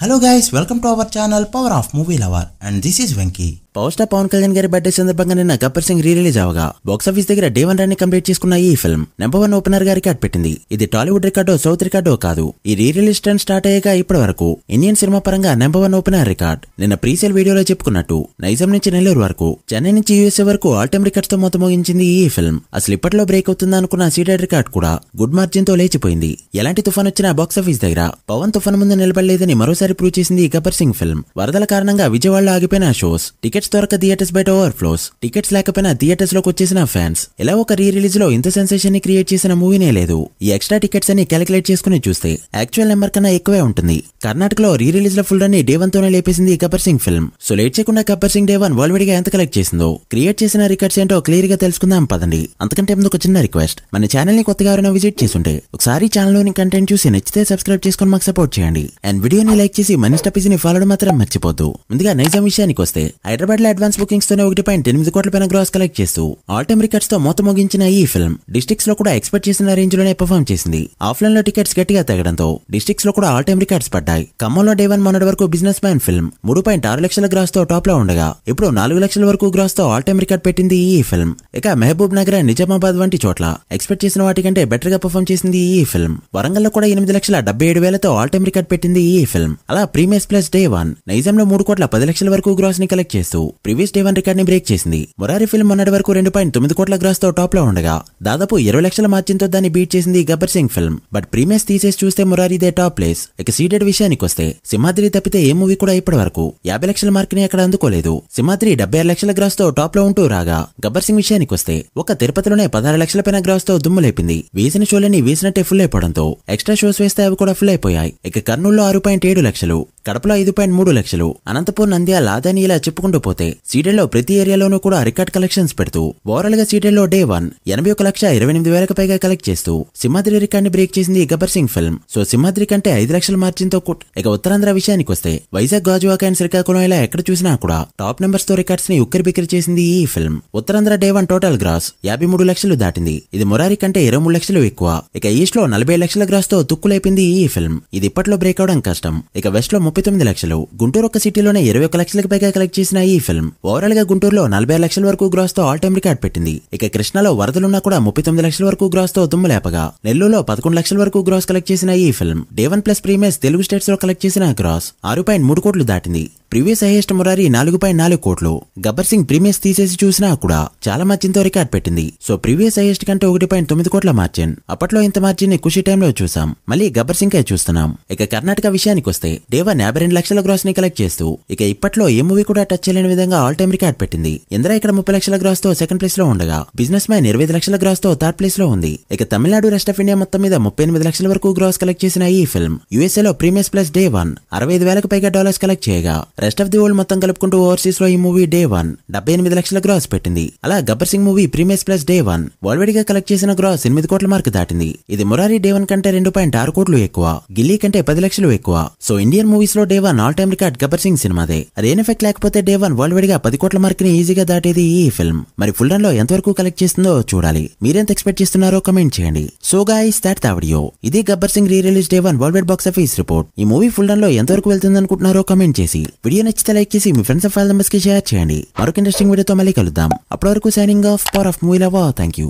Hello guys, welcome to our channel Power of Movie Lover and this is Venky. Power star Pawan Kalyan గారి birthday సందర్భంగా నిన్న Gabbar Singh release అవగా box office దగ్గర day 1 run ని complete చేసుకున్న ఈ ఫిల్మ్ నెంబర్ 1 ఓపెనర్ గా రికార్డ్ పెట్టింది. ఇది టాలీవుడ్ రికార్డో సౌత్ రికార్డో కాదు. ఈ రిలీజ్ ట్రెండ్ స్టార్ట్ అయ్యాక ఇప్పటి వరకు ఇండియన్ సినిమా పరంగా నెంబర్ 1 ఓపెనర్ రికార్డ్. నిన్న ప్రీసేల్ వీడియోలో చెప్పుకున్నట్టు నైజాం నుంచి నెల్లూరు వరకు, చెన్నై నుంచి యూఎస్ఏ వరకు ఆల్ టైమ్ రికార్డ్స్ తో మొత్తం మోగించింది ఈ ఫిల్మ్. అసలు ఇప్పట్లో బ్రేక్ అవుతుందా అనుకున్న సీడెడ్ రికార్డ్ కూడా గుడ్ మార్జిన్ తో లేచిపోయింది. ఎలాంటి తుఫాన్ వచ్చినా బాక్సాఫీస్ దగ్గర పవన్ తుఫాన్ ముందు నిలబడలేదని మరోసారి ప్రూవ్ చేసింది ఈ గబ్బర్ సింగ్ ఫిల్మ్. వరదల కారణంగా విజయవాడలో ఆగిపోయిన షోస్, టికెట్స్ దొరక థియేటర్స్ బయట ఓవర్ఫ్లోస్, టికెట్స్ లేకపోయినా థియేటర్స్ లోకి వచ్చేసిన ఫ్యాన్స్, ఇలా ఒక రిలీజ్ లో ఇంత సెన్సేషన్ ని క్రియేట్ చేసిన మూవీనే లేదు. ఈ ఎక్స్ట్రా టికెట్స్ అని క్యాలిక్యులేట్ చేసుకుని చూస్తే యాక్చువల్ నెంబర్ కన్నా ఎక్కువే ఉంటుంది. కర్ణాటకలో రిలీజ్ లో ఫుల్ రన్ ని డే 1 తోనే లేపేసింది Gabbar Singh film. So late చేయకుండా Gabbar Singh day 1 world wide గా ఎంత కలెక్ట్ చేసిందో, క్రియేట్ చేసిన రికార్డ్స్ ఏంటో క్లియర్ గా తెలుసుకుందాం పదండి. అంతకంటే ముందు ఒక చిన్న రిక్వెస్ట్, మన ఛానల్ ని కొత్తగా ఎవరైనా విజిట్ చేస్తుంటే ఒకసారి ఛానల్ లోని కంటెంట్ చూసి నచ్చితే సబ్స్క్రైబ్ చేసుకుని మాకు సపోర్ట్ చేయండి. అండ్ వీడియోని లైక్ చేసి మనీ స్టపీస్ ని ఫాలో మాత్రం మర్చిపోద్దు. ముందుగా నైజాం విషయానికి వస్తే హైదరాబాద్ లో అడ్వాన్స్ బుకింగ్స్ తోనే 1.8 కోట్ల పైన గ్రాస్ కలెక్ట్ చేస్తూ ఆల్ టైమ్ రికార్డ్స్ తో మొత్తం ముగించిన ఈ ఫిల్మ్ డిస్ట్రిక్ట్స్ లో కూడా ఎక్స్పెక్ట్ చేసిన రేంజ్ లోనే పర్ఫార్మ్ చేసింది. ఆఫ్లైన్ లో టికెట్స్ గట్టిగా తగ్గడంతో డిస్ట్రిక్ట్స్ లో కూడా ఆల్ టైమ్ రికార్డ్స్ పడ్డాయి. ఖమ్మంలో డే 1 మొన్నటి వరకు బిజినెస్ మ్యాన్ ఫిల్మ్ 3.6 లక్షల గ్రాస్ తో టాప్ లో ఉండగా ఇప్పుడు 4 లక్షల వరకు గ్రాస్ తో ఆల్ టైమ్ రికార్డ్ పెట్టింది ఈ ఫిల్మ్. ఇక మహబూబ్ నగర్, నిజామాబాద్ వంటి చోట్ల ఎక్స్పెక్ట్ చేసిన వాటికంటే బెటర్ గా పర్ఫార్మ్ చేసింది ఈ ఫిల్మ్. వరంగల్ లో కూడా 8,77,000తో ఆల్ టైమ్ రికార్డ్ పెట్టింది ఈ ఫిల్మ్. అలా ప్రీమియస్ ప్లస్ డే 1 నైజాంలో 3,10,00,000 వరకు గ్రాస్ ని కలెక్ట్ చేస్తూ ప్రీవియస్ డే 1 రికార్డ్ ని బ్రేక్ చేసింది. మొరారి ఫిల్మ్ మొన్నటి వరకు 2.9 కోట్ల గ్రాస్ తో టాప్ లో ఉండగా దాదాపు 20 లక్షల మార్జిన్ తో దాన్ని బీట్ చేసింది Gabbar Singh film. But premieres తీసేసి చూస్తే మొరారిదే టాప్ ప్లేస్. ఇక సీడెడ్ విషయానికి వస్తే సింహాద్రి తప్పితే ఏ మూవీ కూడా ఇప్పటి వరకు 50 లక్షల మార్క్ ని అక్కడ అందుకోలేదు. సింహాద్రి 76 లక్షల గ్రాస్ తో టాప్ లో ఉంటూ రాగా గబ్బర్ సింగ్ విషయానికి వస్తే ఒక తిరుపతిలోనే 16 లక్షల పైన గ్రాస్ తో దుమ్ము లేపింది. వేసిన షోలని వేసినట్టే ఫుల్ అయిపోవడంతో ఎక్స్ట్రా షోస్ వేస్తే అవి కూడా ఫుల్ అయిపోయాయి. ఇక కర్నూలులో 6.7 లక్షలు, కడపలో 5.3 లక్షలు, అనంతపూర్, నంద్యాల, ఆదాని ఇలా చెప్పుకుంటూ పోతే సీడెడ్ లో ప్రతి ఏరియాలోనూ కూడా రికార్డ్ కలెక్షన్స్ పెడుతూ ఓవరాల్ గా సీడెడ్ లో డే 1 81,28,000 పైగా కలెక్ట్ చేస్తూ సింహాద్రి రికార్డ్ ని బ్రేక్ చేసింది గబ్బర్ సింగ్ ఫిల్మ్. సో సింహాద్రి కంటే 5 లక్షల మార్జిన్ తో ఇక ఉత్తరాంధ్ర విషయానికి వస్తే వైజాగ్, గాజువాక అండ్ శ్రీకాకుళం ఇలా ఎక్కడ చూసినా కూడా టాప్ నెంబర్స్ తో రికార్డ్స్ ని ఉక్కిరి బిక్కిరి చేసింది ఈ film. Uttarandhra day 1 total gross 53 లక్షలు దాటింది. ఇది మొరారి కంటే 23 లక్షలు ఎక్కువ. ఇక ఈస్ట్ లో 47 లక్షల గ్రాస్ తో తుక్కులేపింది ఈ ఫిల్మ్. ఇది ఇప్పట్లో బ్రేక్ అవడం కష్టం. ఇక వెస్ట్ లో 39 లక్షలు, గుంటూరు ఒక సిటీలోనే 21 లక్షలకు పైగా కలెక్ట్ చేసిన ఈ ఫిల్మ్ ఓవరాల్ గా గుంటూరులో 46 లక్షల వరకు గ్రాస్ తో ఆల్ టైమ్ రికార్డ్ పెట్టింది. ఇక కృష్ణలో వరదలున్నా కూడా 39 లక్షల వరకు గ్రాస్ తో దుమ్ము లేపగా నెల్లూరులో 11 లక్షల వరకు గ్రాస్ కలెక్ట్ చేసిన ఈ film day 1 plus premieres Telugu states లో కలెక్ట్ చేసిన గ్రాస్ 6.3 కోట్లు దాటింది. ప్రీవియస్ హైయెస్ట్ మొరారి 4.4 కోట్లు. గబ్బర్ సింగ్ ప్రీమియస్ తీసేసి చూసినా కూడా చాలా మార్జిన్ తో రికార్డ్ పెట్టింది. సో ప్రీవియస్ హైయెస్ట్ కంటే 1.9 కోట్ల మార్జిన్. అప్పట్లో ఇంత మార్జిన్ ని ఖుషి టైంలో చూసాం, మళ్ళీ గబ్బర్ సింగ్ చూస్తున్నాం. ఇక కర్ణాటక విషయానికి వస్తే డే 1 52 లక్షల గ్రాస్ ని కలెక్ట్ చేస్తూ ఇక ఇప్పట్లో ఏ మూవీ కూడా టచ్ చేయలేని విధంగా ఆల్ టైమ్ రికార్డ్ పెట్టింది. ఇంద్ర ఇక్కడ 30 లక్షల గ్రాస్ తో సెకండ్ ప్లేస్ లో ఉండగా బిజినెస్ మ్యాన్ 25 లక్షల గ్రాస్ తో థర్డ్ ప్లేస్ లో ఉంది. ఇక తమిళనాడు, రెస్ట్ ఆఫ్ ఇండియా మొత్తం మీద 38 లక్షల వరకు గ్రాస్ కలెక్ట్ చేసిన ఈ ఫిల్మ్ యూఎస్ఏ లో ప్రీమియస్ ప్లస్ డే 1 65,000 పైగా డాలర్స్ కలెక్ట్ చేయగా రెస్ట్ ఆఫ్ ది వరల్డ్ మొత్తం కలుపుకుంటూ ఓవర్సీస్ లో ఈ మూవీ డే 1 78 లక్షల గ్రాస్ పెట్టింది. అలా Gabbar Singh movie premieres plus day 1 world wide గా కలెక్ట్ చేసిన గ్రాస్ 8 కోట్ల మార్క్ దాటింది. ఇది మొరారి డే 1 కంటే 2.6 కోట్లు ఎక్కువ, గిల్లీ కంటే 10 లక్షలు ఎక్కువ. సో ఇండియన్ మూవీస్ లో day 1 all time record Gabbar Singh సినిమాదే. అదేం ఎఫెక్ట్ లేకపోతే డే 1 వరల్డ్ వైడ్ గా 10 కోట్ల మార్క్ ని ఈజీగా దాటేది ఈ ఫిల్మ్. మరి ఫుల్ రన్ లో ఎంతవరకు కలెక్ట్ చేస్తుందో చూడాలి. మీరెంత ఎక్స్పెక్ట్ చేస్తున్నారో కమెంట్ చేయండి. So guys, that's the video. ఇది Gabbar Singh release day 1 world wide box office report. ఈ మూవీ ఫుల్ రన్ లో ఎంతవరకు వెళ్తుంది అనుకుంటున్నారో కమెంట్ చేసి వీడియో నచ్చితే లైక్ చేసి మీ ఫ్రెండ్స్ అండ్ ఫ్యామిలీ మెంబర్స్ కి షేర్ చేయండి. మరొక ఇంట్రెస్టింగ్ వీడియోతో మళ్ళీ కలుద్దాం. అప్పటి వరకు signing off, power of movie lover. Thank you.